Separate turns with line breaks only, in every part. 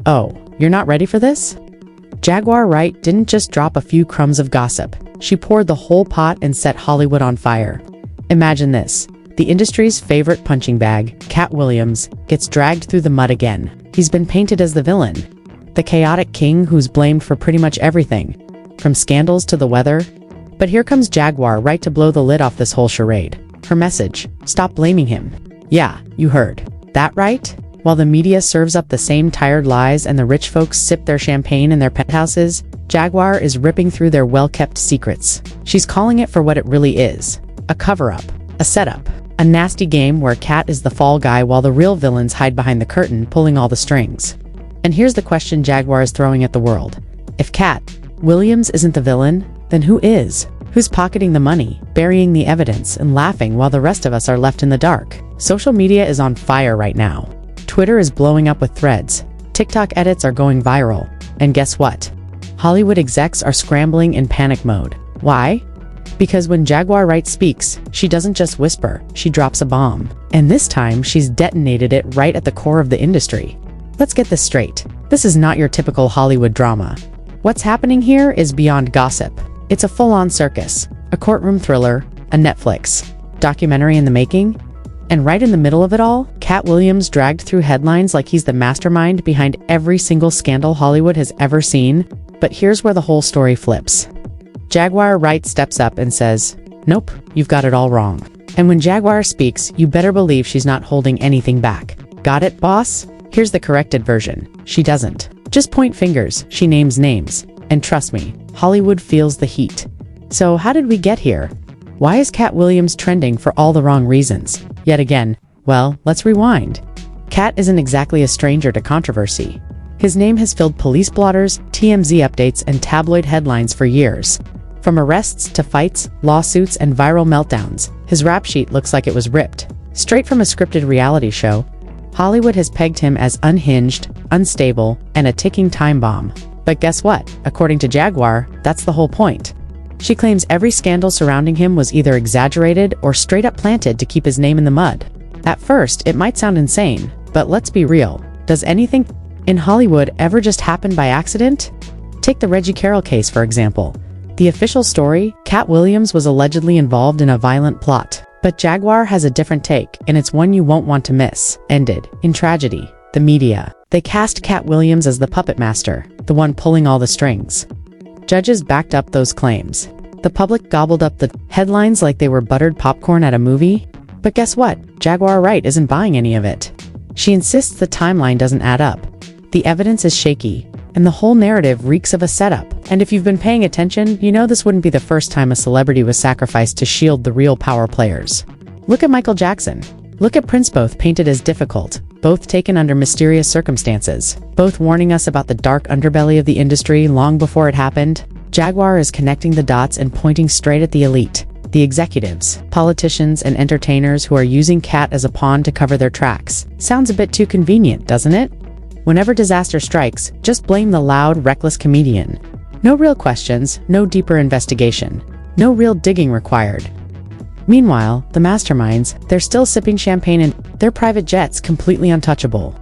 Oh, you're not ready for this? Jaguar Wright didn't just drop a few crumbs of gossip. She poured the whole pot and set Hollywood on fire. Imagine this. The industry's favorite punching bag, Katt Williams, gets dragged through the mud again. He's been painted as the villain, the chaotic king who's blamed for pretty much everything, from scandals to the weather. But here comes Jaguar Wright to blow the lid off this whole charade. Her message: stop blaming him. Yeah, you heard that right? While the media serves up the same tired lies and the rich folks sip their champagne in their penthouses, Jaguar is ripping through their well-kept secrets. She's calling it for what it really is: a cover-up, a setup, a nasty game where Katt is the fall guy while the real villains hide behind the curtain pulling all the strings. And here's the question Jaguar is throwing at the world. If Katt Williams isn't the villain, then who is? Who's pocketing the money, burying the evidence, and laughing while the rest of us are left in the dark? Social media is on fire right now. Twitter is blowing up with threads. TikTok edits are going viral. And guess what? Hollywood execs are scrambling in panic mode. Why? Because when Jaguar Wright speaks, she doesn't just whisper, she drops a bomb. And this time, she's detonated it right at the core of the industry. Let's get this straight. This is not your typical Hollywood drama. What's happening here is beyond gossip. It's a full-on circus, a courtroom thriller, a Netflix documentary in the making. And right in the middle of it all, Katt Williams dragged through headlines like he's the mastermind behind every single scandal Hollywood has ever seen. But here's where the whole story flips. Jaguar Wright steps up and says, "Nope, you've got it all wrong." And when Jaguar speaks, you better believe she's not holding anything back. Got it, boss? Here's the corrected version. She doesn't just point fingers, she names names. And trust me, Hollywood feels the heat. So how did we get here? Why is Katt Williams trending for all the wrong reasons? Yet again, well, let's rewind. Katt isn't exactly a stranger to controversy. His name has filled police blotters, TMZ updates, and tabloid headlines for years. From arrests to fights, lawsuits, and viral meltdowns, his rap sheet looks like it was ripped straight from a scripted reality show. Hollywood has pegged him as unhinged, unstable, and a ticking time bomb. But guess what? According to Jaguar, that's the whole point. She claims every scandal surrounding him was either exaggerated or straight up planted to keep his name in the mud. At first, it might sound insane, but let's be real. Does anything in Hollywood ever just happen by accident? Take the Reggie Carroll case, for example. The official story: Katt Williams was allegedly involved in a violent plot. But Jaguar has a different take, and it's one you won't want to miss. Ended in tragedy. The media. They cast Katt Williams as the puppet master, the one pulling all the strings. Judges backed up those claims. The public gobbled up the headlines like they were buttered popcorn at a movie. But guess what? Jaguar Wright isn't buying any of it. She insists the timeline doesn't add up. The evidence is shaky, and the whole narrative reeks of a setup. And if you've been paying attention, you know this wouldn't be the first time a celebrity was sacrificed to shield the real power players. Look at Michael Jackson. Look at Prince, both painted as difficult, both taken under mysterious circumstances, both warning us about the dark underbelly of the industry long before it happened. Jaguar is connecting the dots and pointing straight at the elite, the executives, politicians, and entertainers who are using Katt as a pawn to cover their tracks. Sounds a bit too convenient, doesn't it? Whenever disaster strikes, just blame the loud, reckless comedian. No real questions, no deeper investigation, no real digging required. Meanwhile, the masterminds, they're still sipping champagne in their private jets, completely untouchable.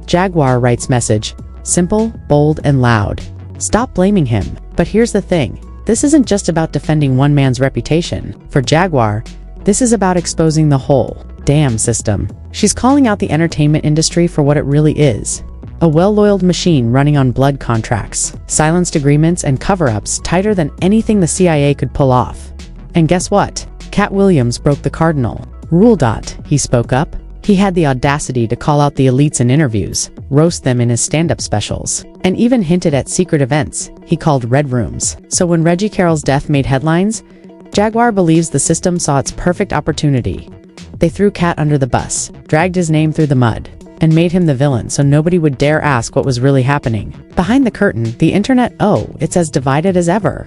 Jaguar Wright's message: simple, bold, and loud. Stop blaming him. But here's the thing. This isn't just about defending one man's reputation. For Jaguar, this is about exposing the whole damn system. She's calling out the entertainment industry for what it really is: a well-oiled machine running on blood contracts, silenced agreements, and cover-ups tighter than anything the CIA could pull off. And guess what? Katt Williams broke the cardinal rule. He spoke up. He had the audacity to call out the elites in interviews, roast them in his stand-up specials, and even hinted at secret events he called red rooms. So when Reggie Carroll's death made headlines, Jaguar believes the system saw its perfect opportunity. They threw Katt under the bus, dragged his name through the mud, and made him the villain so nobody would dare ask what was really happening. Behind the curtain, the internet, it's as divided as ever.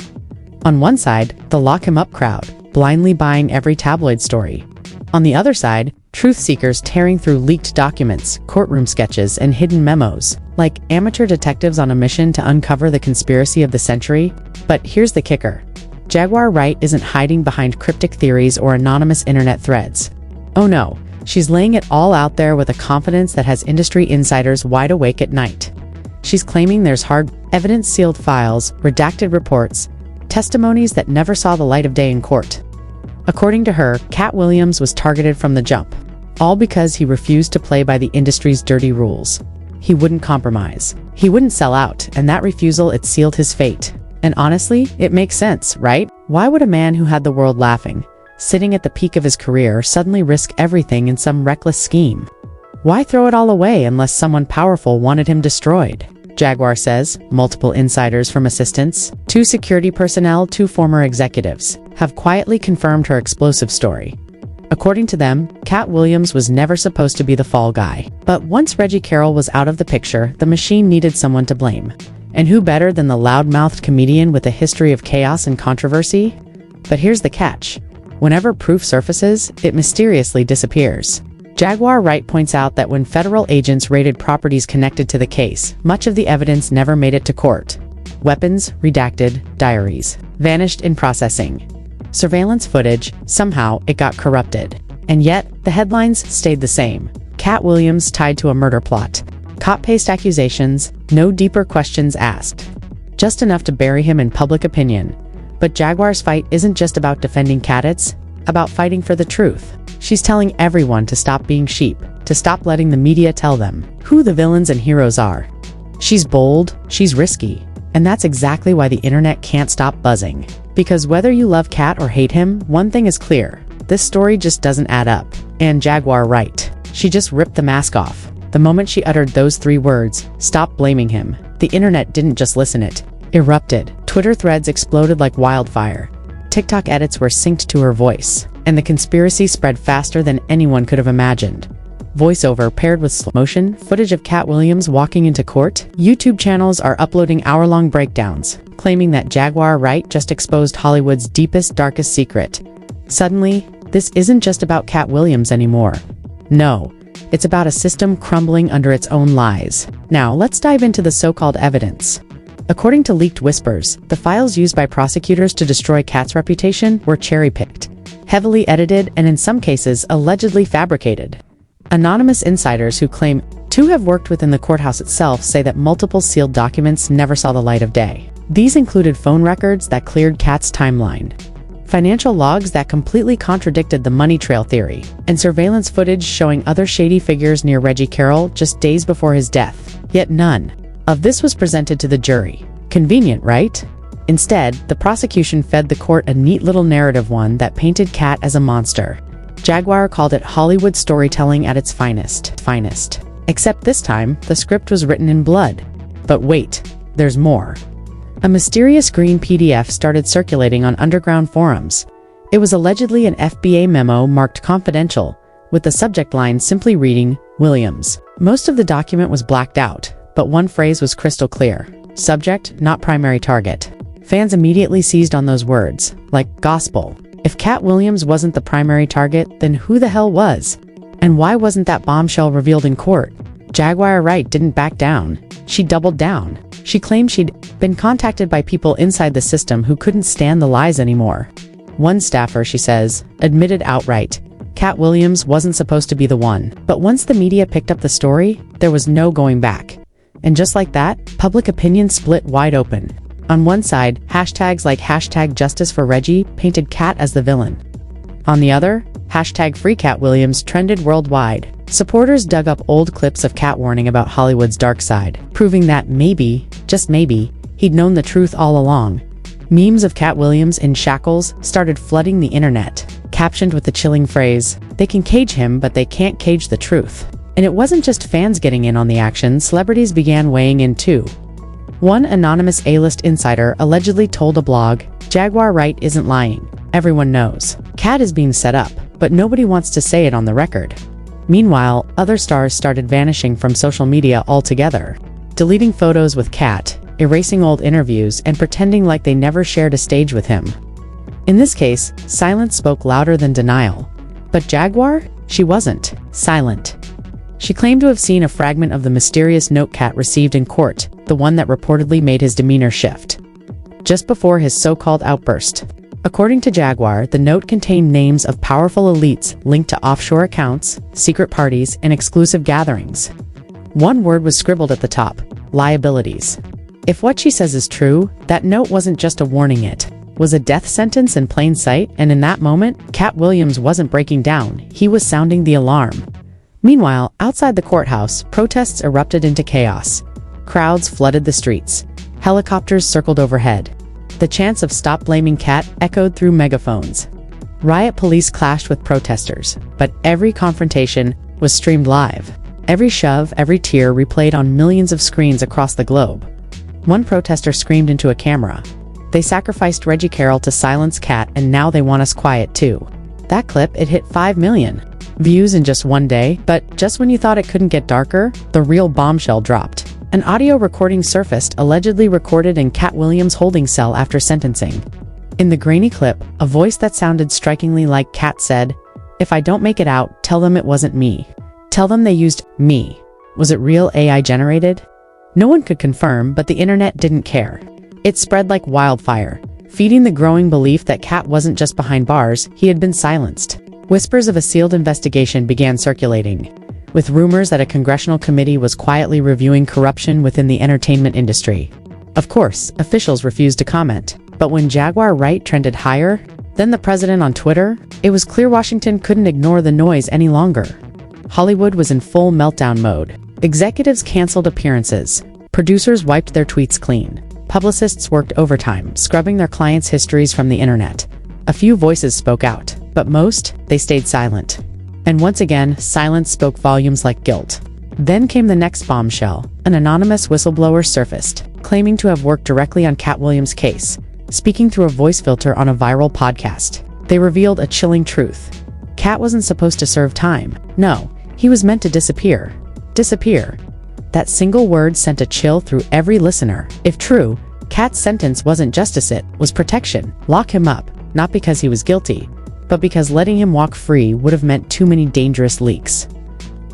On one side, the lock him up crowd, blindly buying every tabloid story. On the other side, truth seekers tearing through leaked documents, courtroom sketches, and hidden memos, like amateur detectives on a mission to uncover the conspiracy of the century. But here's the kicker. Jaguar Wright isn't hiding behind cryptic theories or anonymous internet threads. Oh no, she's laying it all out there with a confidence that has industry insiders wide awake at night. She's claiming there's hard evidence, sealed files, redacted reports, testimonies that never saw the light of day in court. According to her, Katt Williams was targeted from the jump, all because he refused to play by the industry's dirty rules. He wouldn't compromise. He wouldn't sell out, and that refusal, it sealed his fate. And honestly, it makes sense, right? Why would a man who had the world laughing, sitting at the peak of his career, suddenly risk everything in some reckless scheme? Why throw it all away unless someone powerful wanted him destroyed? Jaguar says multiple insiders from assistants, 2 security personnel, 2 former executives, have quietly confirmed her explosive story. According to them, Katt Williams was never supposed to be the fall guy. But once Reggie Carroll was out of the picture, the machine needed someone to blame. And who better than the loud-mouthed comedian with a history of chaos and controversy? But here's the catch. Whenever proof surfaces, it mysteriously disappears. Jaguar Wright points out that when federal agents raided properties connected to the case, much of the evidence never made it to court. Weapons, redacted, diaries, vanished in processing. Surveillance footage, somehow it got corrupted. And yet, the headlines stayed the same. Katt Williams tied to a murder plot. Copy-paste accusations, no deeper questions asked. Just enough to bury him in public opinion. But Jaguar's fight isn't just about defending Katt, it's about fighting for the truth. She's telling everyone to stop being sheep, to stop letting the media tell them who the villains and heroes are. She's bold, she's risky, and that's exactly why the internet can't stop buzzing. Because whether you love Katt or hate him, one thing is clear. This story just doesn't add up. And Jaguar Wright, she just ripped the mask off. The moment she uttered those 3 words, "Stop blaming him," the internet didn't just listen, it erupted. Twitter threads exploded like wildfire. TikTok edits were synced to her voice, and the conspiracy spread faster than anyone could have imagined. Voiceover paired with slow motion footage of Katt Williams walking into court. YouTube channels are uploading hour-long breakdowns, claiming that Jaguar Wright just exposed Hollywood's deepest, darkest secret. Suddenly, this isn't just about Katt Williams anymore. No, it's about a system crumbling under its own lies. Now, let's dive into the so-called evidence. According to leaked whispers, the files used by prosecutors to destroy Katt's reputation were cherry-picked, heavily edited, and in some cases, allegedly fabricated. Anonymous insiders who claim to have worked within the courthouse itself say that multiple sealed documents never saw the light of day. These included phone records that cleared Katt's timeline, financial logs that completely contradicted the money trail theory, and surveillance footage showing other shady figures near Reggie Carroll just days before his death. Yet none of this was presented to the jury. Convenient, right? Instead, the prosecution fed the court a neat little narrative, one that painted Katt as a monster. Jaguar called it Hollywood storytelling at its finest. Except this time, the script was written in blood. But wait, there's more. A mysterious green PDF started circulating on underground forums. It was allegedly an FBA memo marked confidential, with the subject line simply reading, Williams. Most of the document was blacked out, but one phrase was crystal clear. Subject, not primary target. Fans immediately seized on those words, like gospel. If Katt Williams wasn't the primary target, then who the hell was? And why wasn't that bombshell revealed in court? Jaguar Wright didn't back down. She doubled down. She claimed she'd been contacted by people inside the system who couldn't stand the lies anymore. One staffer, she says, admitted outright, Katt Williams wasn't supposed to be the one. But once the media picked up the story, there was no going back. And just like that, public opinion split wide open. On one side, hashtags like #JusticeForReggie painted Katt as the villain. On the other, #FreeKattWilliams trended worldwide. Supporters dug up old clips of Katt warning about Hollywood's dark side, proving that maybe, just maybe, he'd known the truth all along. Memes of Katt Williams in shackles started flooding the internet, captioned with the chilling phrase, "They can cage him, but they can't cage the truth." And it wasn't just fans getting in on the action, celebrities began weighing in too. One anonymous A-list insider allegedly told a blog, Jaguar Wright isn't lying. Everyone knows. Katt is being set up, but nobody wants to say it on the record. Meanwhile, other stars started vanishing from social media altogether, deleting photos with Katt, erasing old interviews, and pretending like they never shared a stage with him. In this case, silence spoke louder than denial. But Jaguar? She wasn't silent. She claimed to have seen a fragment of the mysterious note Katt received in court, the one that reportedly made his demeanor shift just before his so-called outburst. According to Jaguar, the note contained names of powerful elites linked to offshore accounts, secret parties, and exclusive gatherings. One word was scribbled at the top, liabilities. If what she says is true, that note wasn't just a warning, it was a death sentence in plain sight, and in that moment, Katt Williams wasn't breaking down, he was sounding the alarm. Meanwhile, outside the courthouse, protests erupted into chaos. Crowds flooded the streets. Helicopters circled overhead. The chants of "Stop Blaming Katt" echoed through megaphones. Riot police clashed with protesters, but every confrontation was streamed live. Every shove, every tear replayed on millions of screens across the globe. One protester screamed into a camera, "They sacrificed Reggie Carroll to silence Katt, and now they want us quiet too." That clip, it hit 5 million views in just one day, but just when you thought it couldn't get darker, the real bombshell dropped. An audio recording surfaced, allegedly recorded in Katt Williams' holding cell after sentencing. In the grainy clip, a voice that sounded strikingly like Katt said, "If I don't make it out, tell them it wasn't me. Tell them they used me." Was it real AI generated? No one could confirm, but the internet didn't care. It spread like wildfire, feeding the growing belief that Katt wasn't just behind bars, he had been silenced. Whispers of a sealed investigation began circulating, with rumors that a congressional committee was quietly reviewing corruption within the entertainment industry. Of course, officials refused to comment, but when Jaguar Wright trended higher than the president on Twitter, it was clear Washington couldn't ignore the noise any longer. Hollywood was in full meltdown mode. Executives canceled appearances. Producers wiped their tweets clean. Publicists worked overtime, scrubbing their clients' histories from the internet. A few voices spoke out, but most, they stayed silent. And once again, silence spoke volumes like guilt. Then came the next bombshell. An anonymous whistleblower surfaced, claiming to have worked directly on Katt Williams' case, speaking through a voice filter on a viral podcast. They revealed a chilling truth. Katt wasn't supposed to serve time. No, he was meant to disappear. Disappear. That single word sent a chill through every listener. If true, Katt's sentence wasn't justice, it was protection. Lock him up, not because he was guilty, but because letting him walk free would have meant too many dangerous leaks.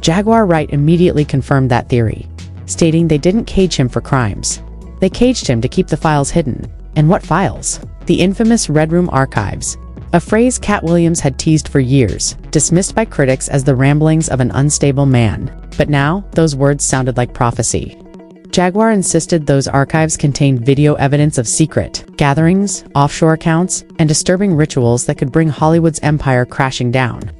Jaguar Wright immediately confirmed that theory, stating they didn't cage him for crimes. They caged him to keep the files hidden. And what files? The infamous Red Room archives, a phrase Katt Williams had teased for years, dismissed by critics as the ramblings of an unstable man. But now, those words sounded like prophecy. Jaguar insisted those archives contained video evidence of secret gatherings, offshore accounts, and disturbing rituals that could bring Hollywood's empire crashing down.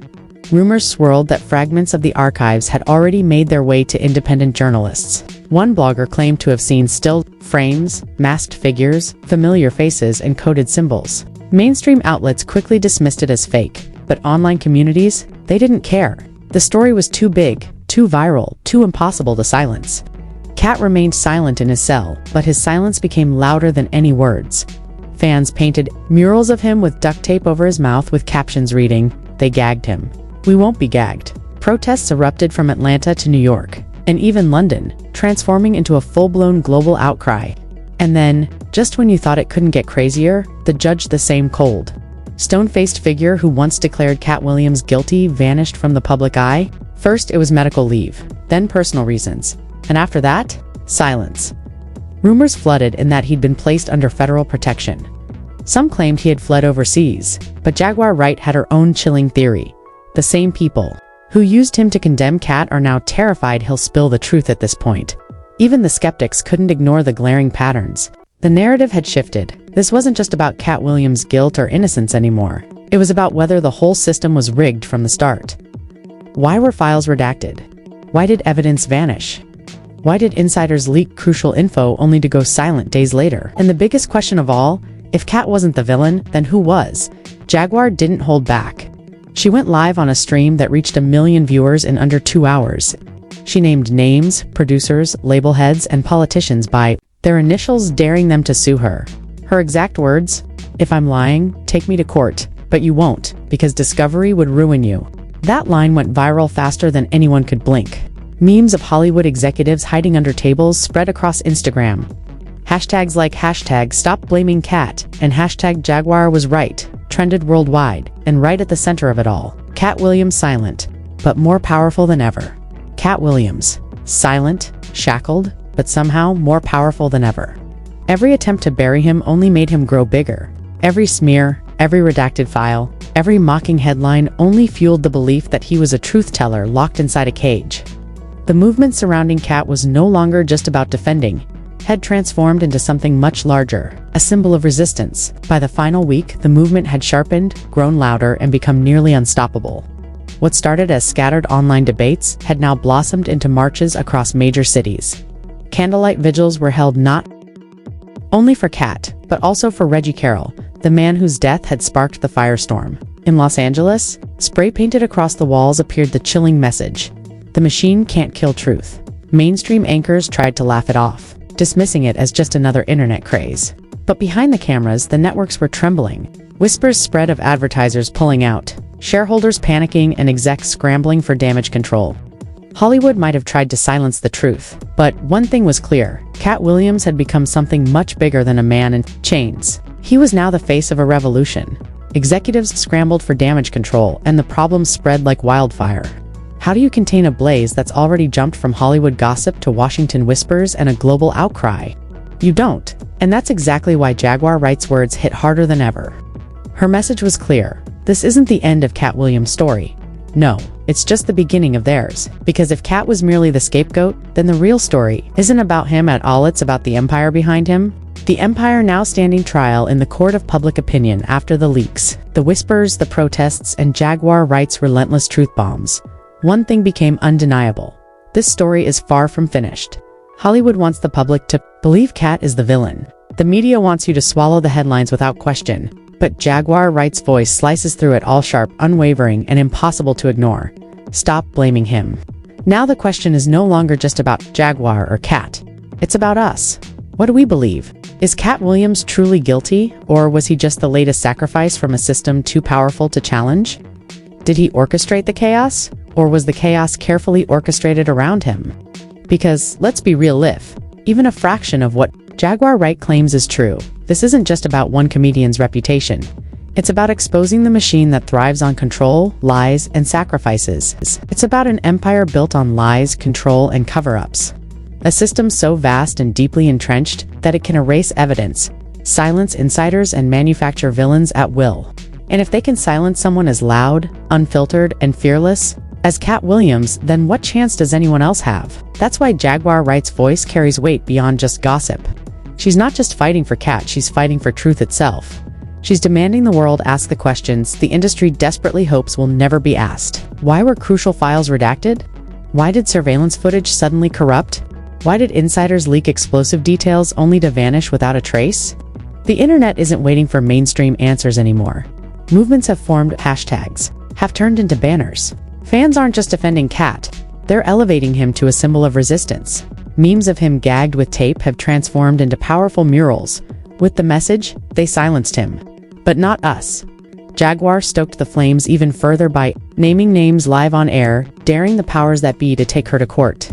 Rumors swirled that fragments of the archives had already made their way to independent journalists. One blogger claimed to have seen still frames, masked figures, familiar faces, and coded symbols. Mainstream outlets quickly dismissed it as fake, but online communities, they didn't care. The story was too big, too viral, too impossible to silence. Katt remained silent in his cell, but his silence became louder than any words. Fans painted murals of him with duct tape over his mouth with captions reading, "They gagged him. We won't be gagged." Protests erupted from Atlanta to New York, and even London, transforming into a full-blown global outcry. And then, just when you thought it couldn't get crazier, the judge, the same cold, stone-faced figure who once declared Katt Williams guilty, vanished from the public eye. First, it was medical leave, then personal reasons, and after that, silence. Rumors flooded in that he'd been placed under federal protection. Some claimed he had fled overseas, but Jaguar Wright had her own chilling theory. The same people who used him to condemn Katt are now terrified he'll spill the truth at this point. Even the skeptics couldn't ignore the glaring patterns. The narrative had shifted. This wasn't just about Katt Williams' guilt or innocence anymore. It was about whether the whole system was rigged from the start. Why were files redacted? Why did evidence vanish? Why did insiders leak crucial info only to go silent days later? And the biggest question of all, if Katt wasn't the villain, then who was? Jaguar didn't hold back. She went live on a stream that reached 1 million viewers in under 2 hours. She named names, producers, label heads, and politicians by their initials, daring them to sue her. Her exact words, "If I'm lying, take me to court, but you won't, because discovery would ruin you." That line went viral faster than anyone could blink. Memes of Hollywood executives hiding under tables spread across Instagram. Hashtags like #StopBlamingKatt and #JaguarWasRight trended worldwide, and right at the center of it all, Katt Williams silent, but more powerful than ever. Katt Williams, silent, shackled, but somehow more powerful than ever. Every attempt to bury him only made him grow bigger. Every smear, every redacted file, every mocking headline only fueled the belief that he was a truth teller locked inside a cage. The movement surrounding Katt was no longer just about defending. Had transformed into something much larger, a symbol of resistance. By the final week, the movement had sharpened, grown louder, and become nearly unstoppable. What started as scattered online debates had now blossomed into marches across major cities. Candlelight vigils were held not only for Katt, but also for Reggie Carroll, the man whose death had sparked the firestorm. In Los Angeles, spray-painted across the walls appeared the chilling message: "The machine can't kill truth." Mainstream anchors tried to laugh it off, dismissing it as just another internet craze. But behind the cameras, the networks were trembling. Whispers spread of advertisers pulling out, shareholders panicking, and execs scrambling for damage control. Hollywood might have tried to silence the truth, but one thing was clear: Katt Williams had become something much bigger than a man in chains. He was now the face of a revolution. Executives scrambled for damage control, and the problem spread like wildfire. How do you contain a blaze that's already jumped from Hollywood gossip to Washington whispers and a global outcry? You don't. And that's exactly why Jaguar Wright's words hit harder than ever. Her message was clear: this isn't the end of Katt Williams' story. No, it's just the beginning of theirs. Because if Katt was merely the scapegoat, then the real story isn't about him at all, it's about the empire behind him. The empire now standing trial in the court of public opinion after the leaks, the whispers, the protests, and Jaguar Wright's relentless truth bombs. One thing became undeniable: this story is far from finished. Hollywood wants the public to believe Katt is the villain. The media wants you to swallow the headlines without question. But Jaguar Wright's voice slices through it, all sharp, unwavering, and impossible to ignore. Stop blaming him. Now the question is no longer just about Jaguar or Katt. It's about us. What do we believe? Is Katt Williams truly guilty, or was he just the latest sacrifice from a system too powerful to challenge? Did he orchestrate the chaos, or was the chaos carefully orchestrated around him? Because, let's be real, if even a fraction of what Jaguar Wright claims is true, this isn't just about one comedian's reputation. It's about exposing the machine that thrives on control, lies, and sacrifices. It's about an empire built on lies, control, and cover-ups. A system so vast and deeply entrenched that it can erase evidence, silence insiders, and manufacture villains at will. And if they can silence someone as loud, unfiltered, and fearless as Katt Williams, then what chance does anyone else have? That's why Jaguar Wright's voice carries weight beyond just gossip. She's not just fighting for Katt, she's fighting for truth itself. She's demanding the world ask the questions the industry desperately hopes will never be asked. Why were crucial files redacted? Why did surveillance footage suddenly corrupt? Why did insiders leak explosive details only to vanish without a trace? The internet isn't waiting for mainstream answers anymore. Movements have formed, hashtags have turned into banners. Fans aren't just defending Katt, they're elevating him to a symbol of resistance. Memes of him gagged with tape have transformed into powerful murals. With the message, they silenced him. But not us. Jaguar stoked the flames even further by naming names live on air, daring the powers that be to take her to court.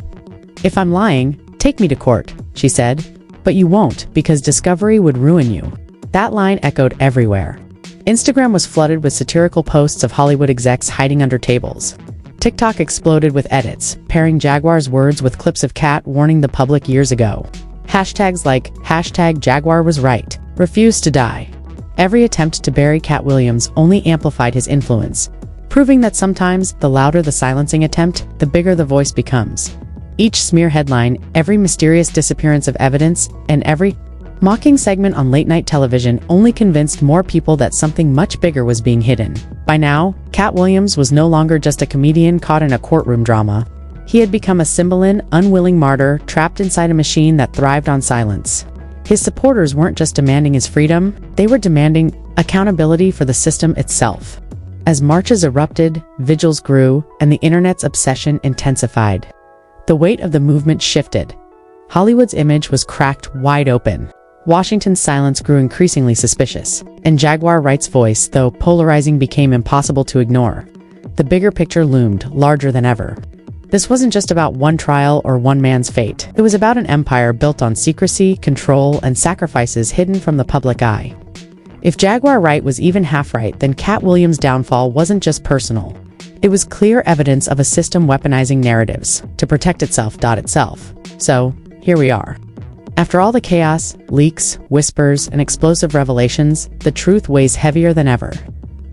"If I'm lying, take me to court," she said. "But you won't, because discovery would ruin you." That line echoed everywhere. Instagram was flooded with satirical posts of Hollywood execs hiding under tables. TikTok exploded with edits, pairing Jaguar's words with clips of Katt warning the public years ago. Hashtags like #Jaguar was right, refused to die. Every attempt to bury Katt Williams only amplified his influence, proving that sometimes, the louder the silencing attempt, the bigger the voice becomes. Each smear headline, every mysterious disappearance of evidence, and every mocking segment on late-night television only convinced more people that something much bigger was being hidden. By now, Katt Williams was no longer just a comedian caught in a courtroom drama. He had become a Cymbeline, unwilling martyr trapped inside a machine that thrived on silence. His supporters weren't just demanding his freedom, they were demanding accountability for the system itself. As marches erupted, vigils grew, and the internet's obsession intensified. The weight of the movement shifted. Hollywood's image was cracked wide open. Washington's silence grew increasingly suspicious, and Jaguar Wright's voice, though polarizing, became impossible to ignore. The bigger picture loomed, larger than ever. This wasn't just about one trial or one man's fate. It was about an empire built on secrecy, control, and sacrifices hidden from the public eye. If Jaguar Wright was even half right, then Katt Williams' downfall wasn't just personal. It was clear evidence of a system weaponizing narratives to protect itself. So, here we are. After all the chaos, leaks, whispers, and explosive revelations, the truth weighs heavier than ever.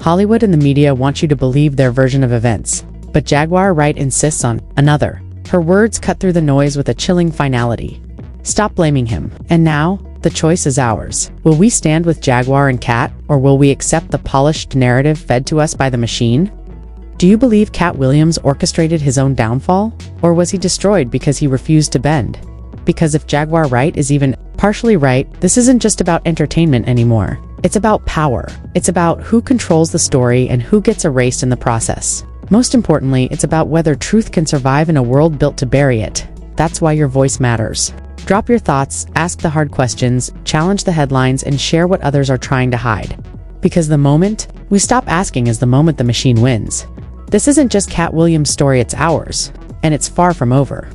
Hollywood and the media want you to believe their version of events, but Jaguar Wright insists on another. Her words cut through the noise with a chilling finality. Stop blaming him. And now, the choice is ours. Will we stand with Jaguar and Katt, or will we accept the polished narrative fed to us by the machine? Do you believe Katt Williams orchestrated his own downfall? Or was he destroyed because he refused to bend? Because if Jaguar Wright is even partially right, this isn't just about entertainment anymore. It's about power. It's about who controls the story and who gets erased in the process. Most importantly, it's about whether truth can survive in a world built to bury it. That's why your voice matters. Drop your thoughts, ask the hard questions, challenge the headlines, and share what others are trying to hide. Because the moment we stop asking is the moment the machine wins. This isn't just Katt Williams' story, it's ours. And it's far from over.